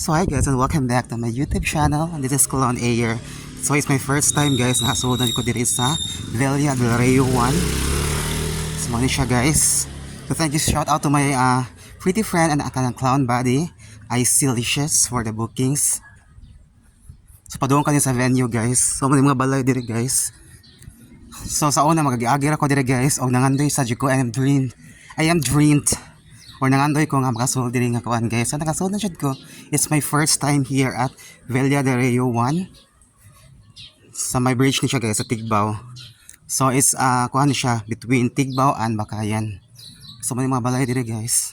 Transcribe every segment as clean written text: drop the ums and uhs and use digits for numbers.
So hi guys and welcome back to my YouTube channel, and this is Clown Ayer. So it's my first time guys na nakasunod ko diri sa Villa del Rey 1. So muna siya guys. So thank you, shout out to my pretty friend and kanang clown buddy, I Silicious, for the bookings. So paduong kami sa venue guys. So mga balay diri guys. So sa una magagiagir ako diri guys og nangandoy sa Jiko I am dreamed or nangandoy ko nga makasulod diri nga kuan guys. So nakasulod na jud ko. It's my first time here at Villa del Rey 1. Sa may bridge ni siya guys sa Tigbaw. So it's kuan siya between Tigbaw and Bakayan. So may mga balay diri guys.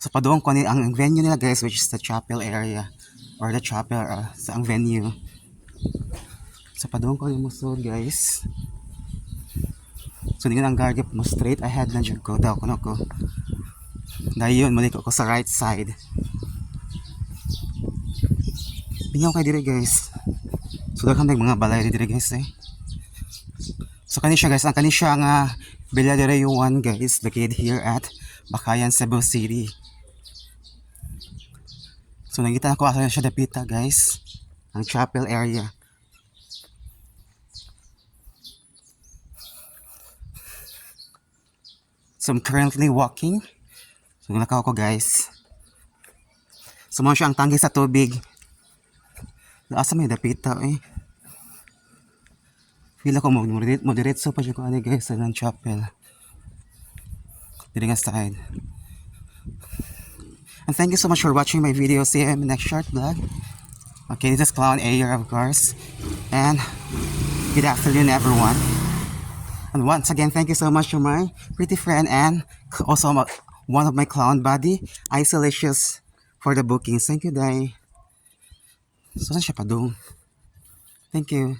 So paduong ko ni ang venue nila guys, which is the chapel area or the chapel sa ang venue. So paduong ko ni musod guys. So hindi ang gargip mo straight ahead na jud ko daw kuno ko. Dayon mali ko sa right side. Bingaw kay dire guys. So daghang mga balay dire guys eh. So kani siya guys, ang kani siya nga Villa del Rey 1 guys, located here at Bakayan, Cebu City. So nakita ko asa siya dapita guys, ang chapel area. So I'm currently walking. So nakaw ko guys. So mo siya ang tanggi sa tubig. Asa may dapita eh. Feel ako moderate so pa siya ko ani guys sa ng chapel. Dili nga side. And thank you so much for watching my video. See you in my next short vlog. Okay, this is Clown Ayer of course. And good afternoon everyone. And once again, thank you so much to my pretty friend and also one of my clown buddy, Isolicious, for the bookings. Thank you, Day. So, saan siya pa doon? Thank you.